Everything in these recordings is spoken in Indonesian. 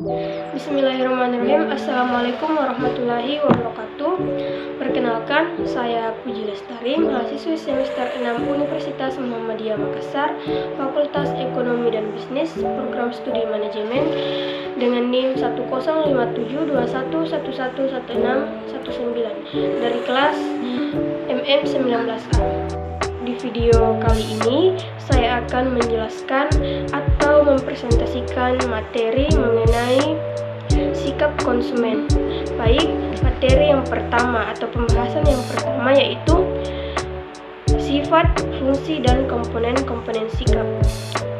Bismillahirrahmanirrahim. Assalamualaikum warahmatullahi wabarakatuh. Perkenalkan, saya Puji Lestari, mahasiswa semester 6 Universitas Muhammadiyah Makassar, Fakultas Ekonomi dan Bisnis, Program Studi Manajemen, dengan NIM 10571111119 dari kelas MM19A. Di video kali ini, saya akan menjelaskan atau mempresentasikan materi mengenai sikap konsumen. Baik, materi yang pertama atau pembahasan yang pertama yaitu sifat, fungsi, dan komponen-komponen sikap.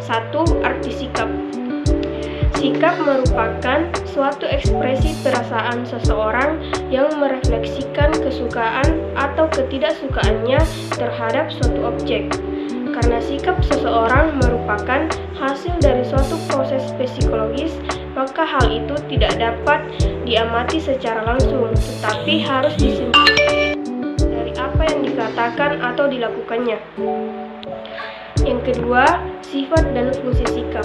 1. Arti sikap. Sikap merupakan suatu ekspresi perasaan seseorang yang merefleksikan kesukaan atau ketidaksukaannya terhadap suatu objek. Karena sikap seseorang merupakan hasil dari suatu proses psikologis, maka hal itu tidak dapat diamati secara langsung, tetapi harus disimpulkan dari apa yang dikatakan atau dilakukannya. Yang kedua, sifat dan fungsi sikap.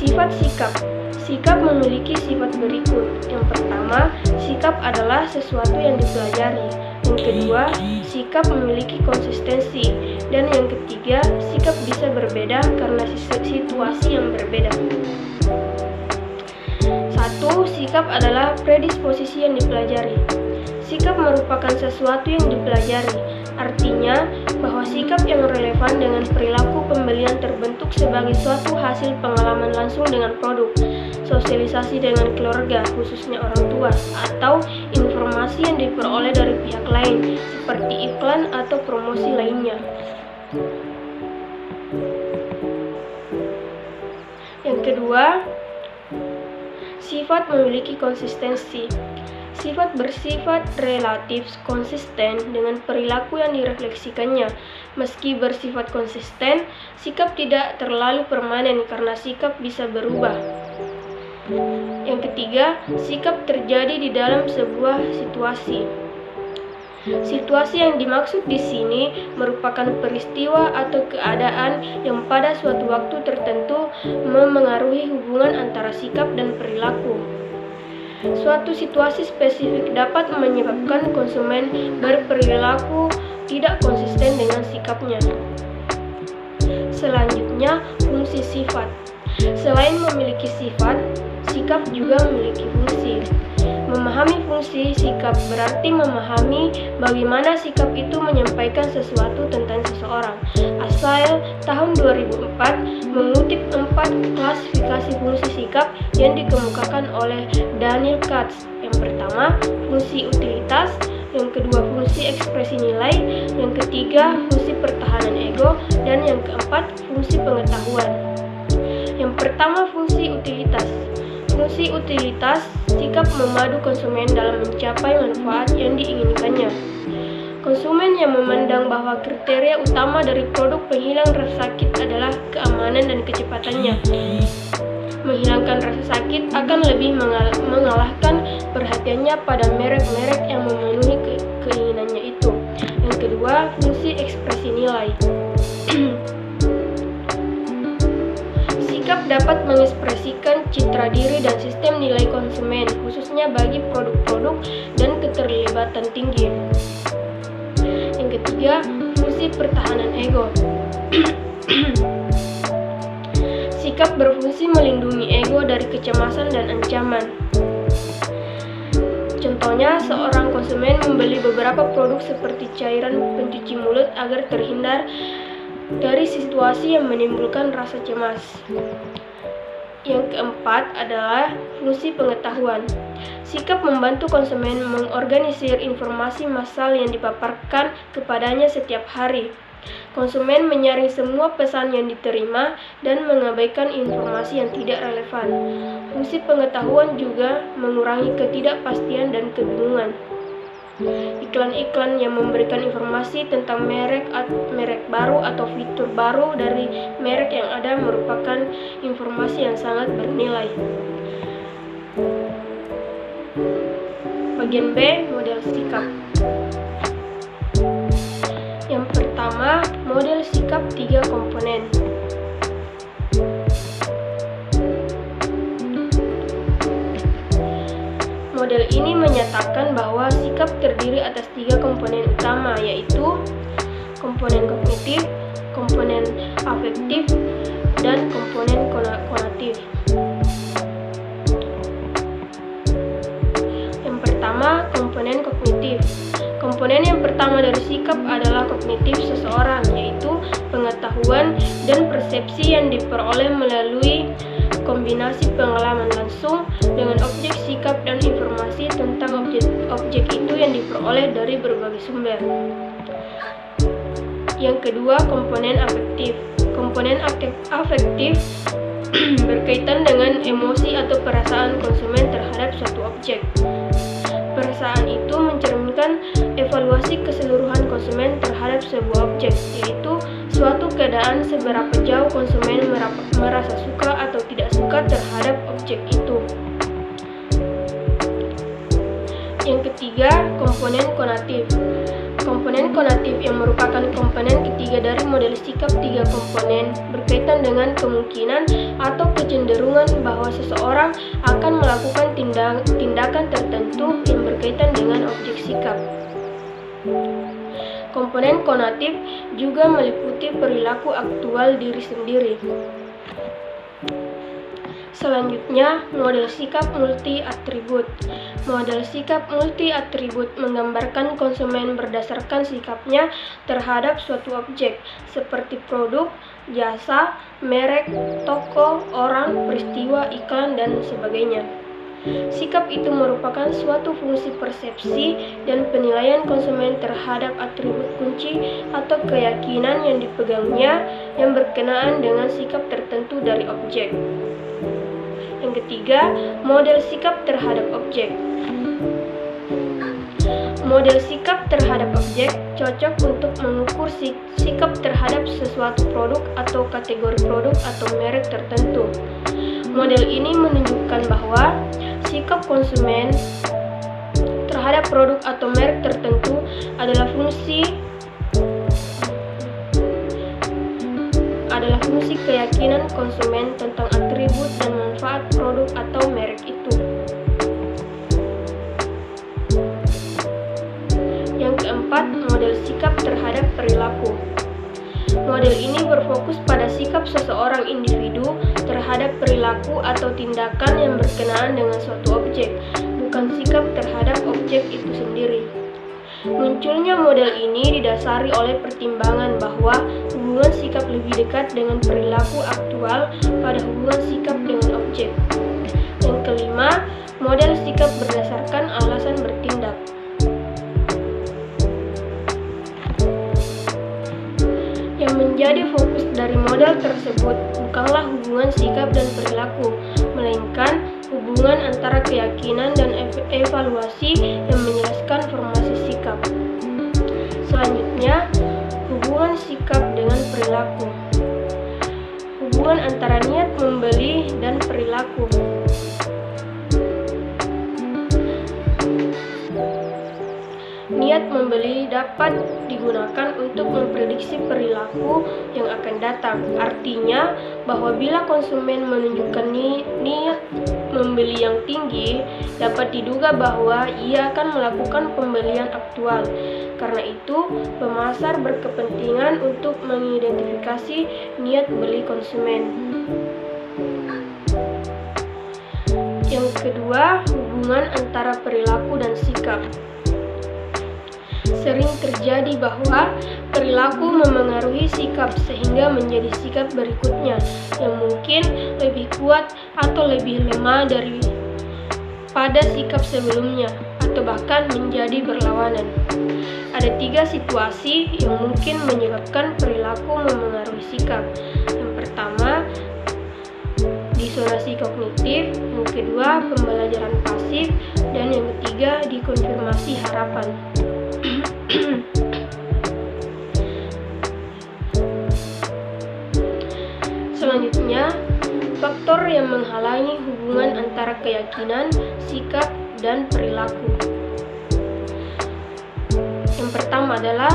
Sifat sikap. Sikap memiliki sifat berikut. Yang pertama, sikap adalah sesuatu yang dipelajari. Yang kedua, sikap memiliki konsistensi. Dan yang ketiga, sikap bisa berbeda karena situasi yang berbeda. 1. Sikap adalah predisposisi yang dipelajari. Sikap merupakan sesuatu yang dipelajari. Artinya, bahwa sikap yang relevan dengan perilaku pembelian terbentuk sebagai suatu hasil pengalaman langsung dengan produk, sosialisasi dengan keluarga, khususnya orang tua, atau informasi yang diperoleh dari pihak lain, seperti iklan atau promosi lainnya. Yang kedua, sifat memiliki konsistensi. Sifat bersifat relatif konsisten dengan perilaku yang direfleksikannya. Meski bersifat konsisten, sikap tidak terlalu permanen karena sikap bisa berubah. Yang ketiga, sikap terjadi di dalam sebuah situasi. Situasi yang dimaksud di sini merupakan peristiwa atau keadaan yang pada suatu waktu tertentu memengaruhi hubungan antara sikap dan perilaku. Suatu situasi spesifik dapat menyebabkan konsumen berperilaku tidak konsisten dengan sikapnya. Selanjutnya, fungsi sifat. Selain memiliki sifat, sikap juga memiliki fungsi. Memahami fungsi sikap berarti memahami bagaimana sikap itu menyampaikan sesuatu tentang seseorang. Asal tahun 2004 mengutip 4 klasifikasi fungsi sikap yang dikemukakan oleh Daniel Katz. Yang pertama, fungsi utilitas. Yang kedua, fungsi ekspresi nilai. Yang ketiga, fungsi pertahanan ego. Dan yang keempat, fungsi pengetahuan. Yang pertama, fungsi utilitas. Fungsi utilitas, sikap memadu konsumen dalam mencapai manfaat yang diinginkannya. Konsumen yang memandang bahwa kriteria utama dari produk penghilang rasa sakit adalah keamanan dan kecepatannya. Menghilangkan rasa sakit akan lebih mengalahkan perhatiannya pada merek-merek yang memenuhi keinginannya itu. Yang kedua, fungsi ekspresi nilai. Sikap dapat mengekspresikan citra diri dan sistem nilai konsumen, khususnya bagi produk-produk dan keterlibatan tinggi. Yang ketiga, fungsi pertahanan ego. Sikap berfungsi melindungi ego dari kecemasan dan ancaman. Contohnya, seorang konsumen membeli beberapa produk seperti cairan pencuci mulut agar terhindar dari situasi yang menimbulkan rasa cemas. Yang keempat adalah fungsi pengetahuan. Sikap membantu konsumen mengorganisir informasi massal yang dipaparkan kepadanya setiap hari. Konsumen menyaring semua pesan yang diterima dan mengabaikan informasi yang tidak relevan. Fungsi pengetahuan juga mengurangi ketidakpastian dan kebingungan. Iklan-iklan yang memberikan informasi tentang merek baru atau fitur baru dari merek yang ada merupakan informasi yang sangat bernilai. Bagian B, model sikap. Yang pertama, model sikap 3 komponen. Model ini menyatakan bahwa sikap terdiri atas 3 komponen utama, yaitu komponen kognitif, komponen afektif, dan komponen konatif. Yang pertama, komponen kognitif. Komponen yang pertama dari sikap adalah kognitif seseorang, yaitu pengetahuan dan persepsi yang diperoleh melalui kombinasi pengalaman langsung dengan objek sikap dan informasi tentang objek itu yang diperoleh dari berbagai sumber. Yang kedua, komponen afektif. Komponen afektif berkaitan dengan emosi atau perasaan konsumen terhadap suatu objek. Perasaan itu mencerminkan evaluasi keseluruhan konsumen terhadap sebuah objek, yaitu suatu keadaan seberapa jauh konsumen merasa suka atau tidak suka terhadap objek itu. Yang ketiga, komponen konatif. Komponen konatif yang merupakan komponen ketiga dari model sikap 3 komponen berkaitan dengan kemungkinan atau kecenderungan bahwa seseorang akan melakukan tindakan tertentu yang berkaitan dengan objek sikap. Komponen konatif juga meliputi perilaku aktual diri sendiri. Selanjutnya, model sikap multi-atribut. Model sikap multi-atribut menggambarkan konsumen berdasarkan sikapnya terhadap suatu objek, seperti produk, jasa, merek, toko, orang, peristiwa, iklan, dan sebagainya. Sikap itu merupakan suatu fungsi persepsi dan penilaian konsumen terhadap atribut kunci atau keyakinan yang dipegangnya yang berkenaan dengan sikap tertentu dari objek. Yang ketiga, model sikap terhadap objek. Model sikap terhadap objek cocok untuk mengukur sikap terhadap sesuatu produk atau kategori produk atau merek tertentu. Model ini menunjukkan bahwa sikap konsumen terhadap produk atau merek tertentu adalah fungsi keyakinan konsumen tentang atribut dan manfaat produk atau merek itu. Yang keempat, model sikap terhadap perilaku. Model ini berfokus pada sikap seseorang individu terhadap perilaku atau tindakan yang berkenaan dengan suatu objek, bukan sikap terhadap objek itu sendiri. Munculnya model ini didasari oleh pertimbangan bahwa hubungan sikap lebih dekat dengan perilaku aktual pada hubungan sikap dengan objek. Yang kelima, model sikap berdasarkan alasan bertindak. Yang menjadi fokus dari model tersebut bukanlah hubungan sikap dan perilaku, melainkan hubungan antara keyakinan dan evaluasi yang menjelaskan formasi sikap. Selanjutnya, hubungan sikap dengan perilaku. Hubungan antara niat membeli dan perilaku. Niat membeli dapat digunakan untuk memprediksi perilaku yang akan datang. Artinya bahwa bila konsumen menunjukkan niat membeli yang tinggi, dapat diduga bahwa ia akan melakukan pembelian aktual. Karena itu, pemasar berkepentingan untuk mengidentifikasi niat beli konsumen. Yang kedua, hubungan antara perilaku dan sikap. Sering terjadi bahwa perilaku memengaruhi sikap sehingga menjadi sikap berikutnya yang mungkin lebih kuat atau lebih lemah daripada sikap sebelumnya atau bahkan menjadi berlawanan. Ada 3 situasi yang mungkin menyebabkan perilaku memengaruhi sikap. Yang pertama, disonansi kognitif, yang kedua, pembelajaran pasif, dan yang ketiga, dikonfirmasi harapan. Selanjutnya, faktor yang menghalangi hubungan antara keyakinan, sikap, dan perilaku. Yang pertama adalah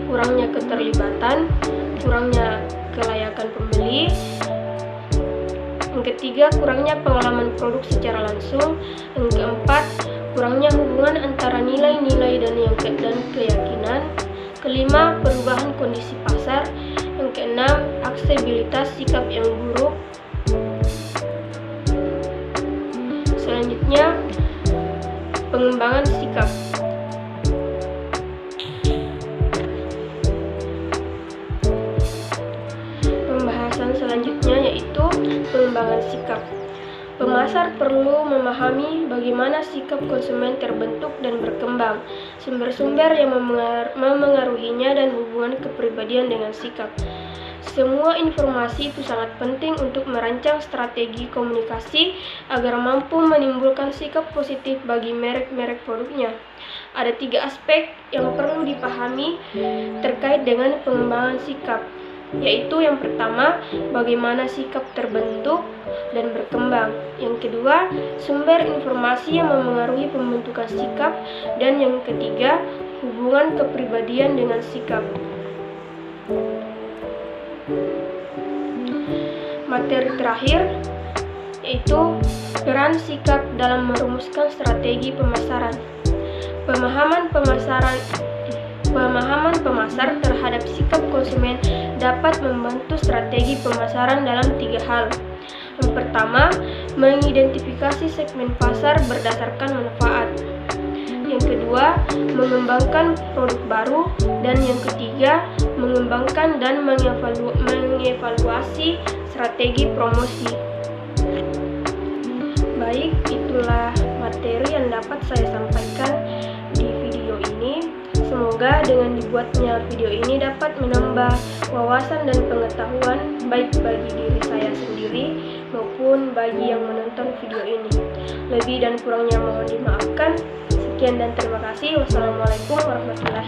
kurangnya keterlibatan, kurangnya kelayakan pembeli, Yang ketiga, kurangnya pengalaman produk secara langsung. Yang keempat, kurangnya hubungan antara nilai-nilai dan keyakinan. Kelima, perubahan kondisi pasar. Yang keenam, aksesibilitas sikap yang buruk. Selanjutnya, pengembangan sikap. Pembahasan selanjutnya yaitu pengembangan sikap. Pemasar perlu memahami bagaimana sikap konsumen terbentuk dan berkembang, sumber-sumber yang memengaruhinya, dan hubungan kepribadian dengan sikap. Semua informasi itu sangat penting untuk merancang strategi komunikasi agar mampu menimbulkan sikap positif bagi merek-merek produknya. Ada 3 aspek yang perlu dipahami terkait dengan pengembangan sikap, yaitu yang pertama, bagaimana sikap terbentuk dan berkembang. Yang kedua, sumber informasi yang memengaruhi pembentukan sikap. Dan yang ketiga, hubungan kepribadian dengan sikap. Materi terakhir yaitu peran sikap dalam merumuskan strategi pemasaran. Pemahaman pemasar terhadap sikap konsumen dapat membantu strategi pemasaran dalam 3 hal. Yang pertama, mengidentifikasi segmen pasar berdasarkan manfaat. Yang kedua, mengembangkan produk baru. Dan yang ketiga, mengembangkan dan mengevaluasi strategi promosi. Baik, itulah materi yang dapat saya sampaikan di video ini. Semoga dengan dibuatnya video ini dapat menambah wawasan dan pengetahuan baik bagi diri saya sendiri maupun bagi yang menonton video ini. Lebih dan kurangnya mohon dimaafkan. Sekian dan terima kasih. Wassalamualaikum warahmatullahi wabarakatuh.